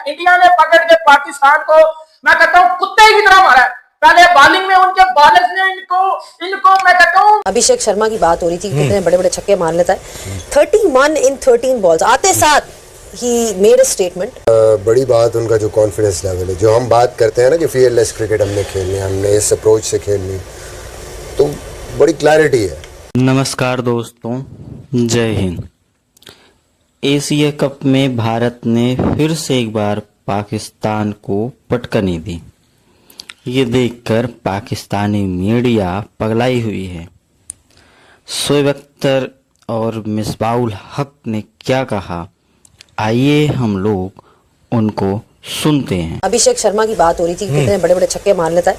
India ने पकड़ के पाकिस्तान को मैं कहता हूँ कुत्ते की तरह मारा है। पहले बॉलिंग में उनके बॉलर्स ने इनको इनको मैं कहता हूँ। अभिषेक शर्मा की बात हो रही थी, कितने बड़े बड़े छक्के मार लेता है। 31 इन 13 बॉल्स आते साथ ही मेड अ स्टेटमेंट। बड़ी बात उनका जो कॉन्फिडेंस लेवल है, जो हम बात करते हैं ना कि फियरलेस क्रिकेट हमने खेलनी है, हमने इस अप्रोच से खेलनी, तो बड़ी क्लैरिटी है। नमस्कार दोस्तों, जय हिंद। एशिया कप में भारत ने फिर से एक बार पाकिस्तान को पटकनी दी। ये देखकर पाकिस्तानी मीडिया पगलाई हुई है। शोएब अख्तर और मिसबाउल हक ने क्या कहा, आइए हम लोग उनको सुनते हैं। अभिषेक शर्मा की बात हो रही थी, कितने बड़े बड़े छक्के मार लेता है।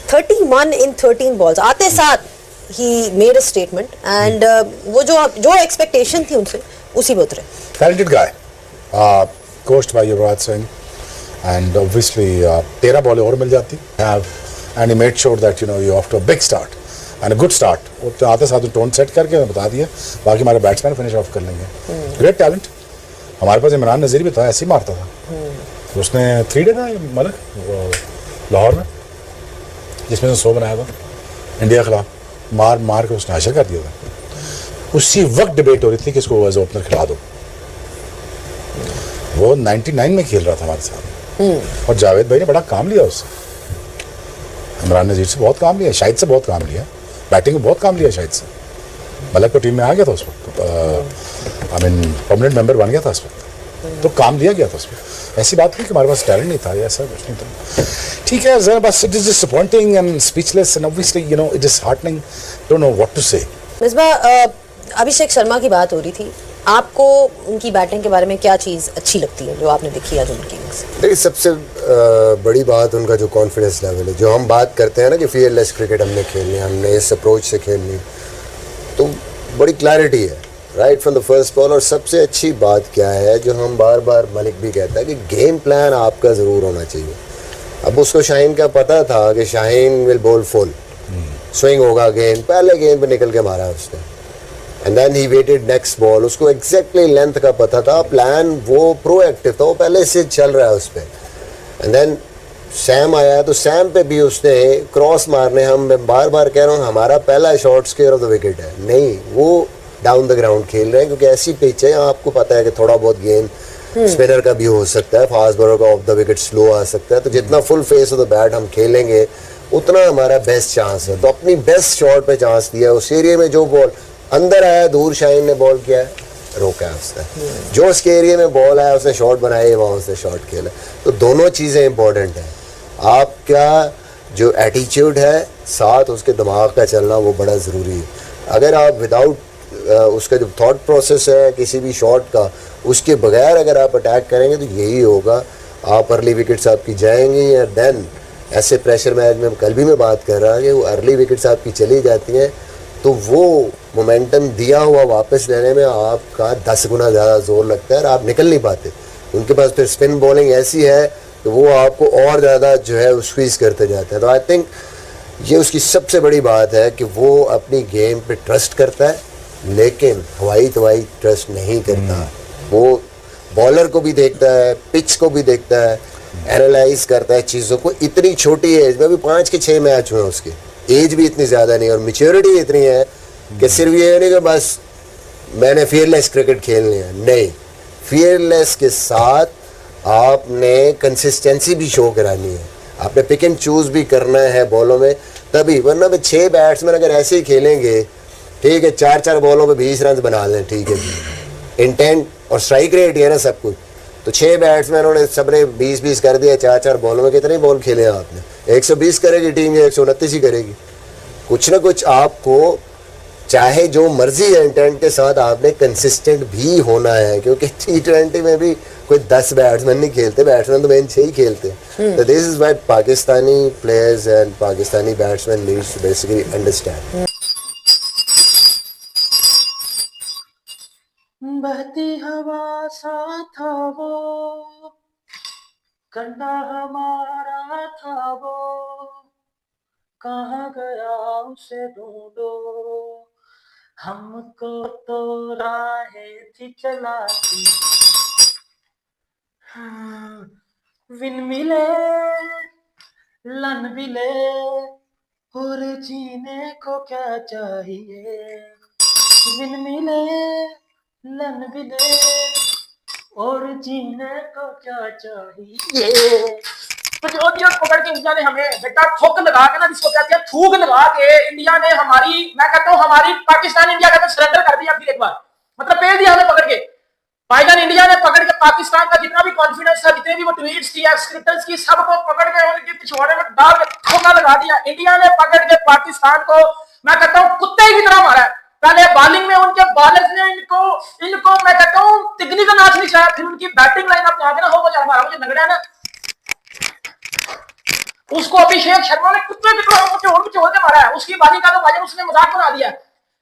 31 इन 13 बॉल्स आते साथ he made a statement and वो जो एक्सपेक्टेशन थी उनसे उसी पे उतरे। Talented guy, coached by Yuvraj Singh, and obviously 13 बॉलें और मिल जाती and he made sure that you off to a big start and a good start. वो आते साथ टोन सेट करके बता दिया, बाकी हमारे बैट्समैन फिनिश ऑफ कर लेंगे। Great talent. हमारे पास इमरान नज़ीर भी था, ऐसे ही मारता था। उसने 3 डे था मलक लाहौर में, जिसमें से 100 बनाया था इंडिया के खिलाफ। मार के उसने हासिल कर दिया था। उसी वक्त डिबेट हो रही थी कि इसको एज ओपनर खिला दो। वो 99 में खेल रहा था हमारे साथ, और जावेद भाई ने बड़ा काम लिया उससे। इमरान नज़ीर से बहुत काम लिया, शाहिद से बहुत काम लिया, बैटिंग में बहुत काम लिया शाहिद से। मलक को टीम में आ गया था उस वक्त, परमानेंट मेंबर बन गया था उस वक्त, तो काम लिया गया था उसमें। ऐसी बात नहीं कि हमारे पास टैलेंट नहीं था या ऐसा कुछ नहीं था। ठीक है जरा, बस it is disappointing and speechless and obviously it is heartening, don't know what to say. Misbah, Abhishek Sharma की बात हो रही थी, आपको उनकी बैटिंग के बारे में क्या चीज़ अच्छी लगती है जो आपने देखी आज उनकी? देखिए, सबसे बड़ी बात उनका जो कॉन्फिडेंस लेवल है, जो हम बात करते हैं ना कि फियरलेस क्रिकेट हमने खेलनी है, हमने इस अप्रोच से खेलनी, तो बड़ी क्लैरिटी है right from the first ball. और सबसे अच्छी बात क्या है, जो हम बार बार मलिक भी कहता है कि गेम प्लान आपका ज़रूर होना चाहिए। अब उसको शाहीन का पता था कि Shaheen will bowl full swing होगा, गेंद पहले गेंद पे निकल के मारा उसने, and then he waited next ball. उसको एग्जैक्टली लेंथ का पता था, प्लान वो प्रोएक्टिव था, वो पहले से चल रहा है उस पर। एंड देन सैम आया तो सैम पे भी उसने क्रॉस मारने, हम बार बार कह रहा हूँ हमारा पहला shot square of the wicket है, नहीं वो डाउन द ग्राउंड खेल रहे हैं, क्योंकि ऐसी पिच है आपको पता है कि थोड़ा बहुत गेंद स्पिनर का भी हो सकता है, फास्ट बॉलर का ऑफ द विकेट स्लो आ सकता है, तो जितना full face of the bat हम खेलेंगे उतना हमारा बेस्ट चांस है। तो अपनी बेस्ट शॉट पे चांस दिया। उस एरिया में जो बॉल अंदर आया, दूर शाहीन ने बॉल किया है, रोका है उसने। जो उसके एरिया में बॉल आया उसने शॉट बनाए, वहाँ उसने शॉट खेला। तो दोनों चीज़ें इंपॉर्टेंट हैं। आपका जो एटीट्यूड है साथ उसके दिमाग का चलना, वो बड़ा ज़रूरी है। अगर आप विदाउट उसका जो थॉट प्रोसेस है किसी भी शॉट का, उसके बगैर अगर आप अटैक करेंगे तो यही होगा, आप अर्ली विकेट्स आपकी जाएंगी। या देन ऐसे प्रेशर मैच में कल भी मैं बात कर रहा कि वो अर्ली विकेट्स आपकी चली जाती हैं, तो वो मोमेंटम दिया हुआ वापस लेने में आपका 10 गुना ज़्यादा जोर लगता है और आप निकल नहीं पाते। उनके पास फिर स्पिन बॉलिंग ऐसी है तो वो आपको और ज़्यादा जो है स्क्वीज़ करते जाते हैं। तो आई थिंक ये उसकी सबसे बड़ी बात है कि वो अपनी गेम पे ट्रस्ट करता है, लेकिन हवाई तवाई ट्रस्ट नहीं करता। वो बॉलर को भी देखता है, पिच को भी देखता है, एनालाइज करता है चीज़ों को। इतनी छोटी एज में, अभी 5 के 6 मैच हुए उसके, एज भी इतनी ज़्यादा नहीं और मैच्योरिटी इतनी है कि सिर्फ ये नहीं कि बस मैंने फियरलेस क्रिकेट खेलनी है, नहीं, फियरलेस के साथ आपने कंसिस्टेंसी भी शो करानी है, आपने पिक एंड चूज़ भी करना है बॉलों में, तभी। वरना भी 6 बैट्समैन अगर ऐसे ही खेलेंगे, ठीक है, 4-4 बॉलों पे 20 रन बना लें, ठीक है जी, इंटेंट और स्ट्राइक रेट है ना सब कुछ, तो 6 बैट्समैनों ने सबने 20-20 कर दिया 4-4 बॉलों में। कितने बॉल खेले आपने? 120 करेगी टीम या 129 ही करेगी? कुछ ना कुछ आपको, चाहे जो मर्जी है, इंटेंट के साथ आपने कंसिस्टेंट भी होना है, क्योंकि T20 में भी कोई 10 बैट्समैन नहीं खेलते, बैट्समैन तो मेन 6 ही खेलते हैं। तो this is what Pakistani players and Pakistani batsman needs to basically understand. बहती हवा सा था वो, कंधा हमारा था वो, कहाँ गया उसे ढूंढो, हमको तो राहें थी चलाती, हाँ, विन मिले लन मिले और जीने को क्या चाहिए, विन मिले लन मिले और जीने को क्या चाहिए। तो जो पकड़ के इंडिया ने हमें बेटा थूक लगा के ना, जिसको कहते हैं थूक लगा के, इंडिया ने हमारी, मैं कहता हूँ हमारी पाकिस्तान इंडिया का सरेंडर कर दिया फिर एक बार, मतलब पेल दिया हमें पकड़ के। भाईजान इंडिया ने पकड़ के पाकिस्तान का जितना भी कॉन्फिडेंस था, जितने भी वो ट्वीट्स थी, स्क्रिप्टर्स की, सबको पकड़ के उनके पिछवाड़े में डाल के धोखा लगा दिया। इंडिया ने पकड़ के पाकिस्तान को, मैं कहता हूँ कुत्ते की तरह मारा है। पहले बॉलिंग में उनके बॉलर्स ने इनको मैं कहता हूँ तिगनी का नाच नहीं चाहा, फिर उनकी बैटिंग लाइनअप में आके ना हो वो मारा, मुझे नगड़ा है ना, उसको अभिषेक शर्मा ने कुत्ते की तरह मुझे के मारा है। उसकी बॉलिंग का तो भाईजान उसने मजाक बना दिया,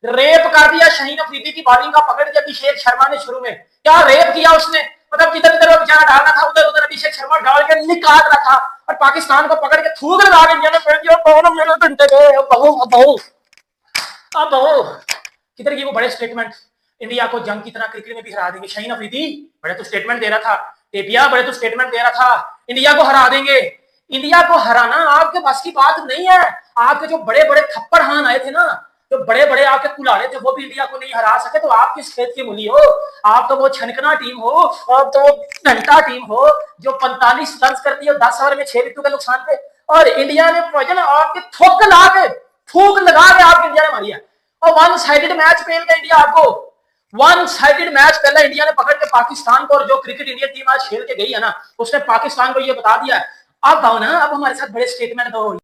रेप कर दिया शाहीन अफरीदी की बॉलिंग का पकड़ के अभिषेक शर्मा ने। शुरू में क्या रेप किया उसने, मतलब जिधर जिधर बेचारा डालना था उधर उधर अभिषेक शर्मा डाल के निकाल रखा, और पाकिस्तान को पकड़ के थूक लगा के इंडिया ने फेंक दिया। मेरे घंटे गए, अब किधर की वो बड़े स्टेटमेंट, इंडिया को जंग की तरह क्रिकेट में भी हरा देंगे। शाहीन अफरीदी बड़े तो स्टेटमेंट दे रहा था, टेपिया बड़े तो स्टेटमेंट दे रहा था, इंडिया को हरा देंगे। इंडिया को हराना आपके पास की बात नहीं है। आपके जो बड़े बड़े थप्पड़ हान आए थे ना, जो बड़े बड़े आपके कुल्हाड़े थे, वो भी इंडिया को नहीं हरा सके, तो आप किस खेत की मूली हो? आप तो वो छनकना टीम हो, आप तो वो घंटा टीम हो जो 45 रन करती है 10 ओवर में 6 विकेट के नुकसान पे, और इंडिया ने आपके थूक लगा के आप इंडिया ने मारी है। और वन साइडेड मैच खेल गया इंडिया आपको, वन साइडेड मैच पहला इंडिया ने पकड़ के पाकिस्तान को, और जो क्रिकेट इंडियन टीम आज खेल के गई है ना, उसने पाकिस्तान को ये बता दिया है, अब आओ ना, अब हमारे साथ बड़े स्टेटमेंट दो।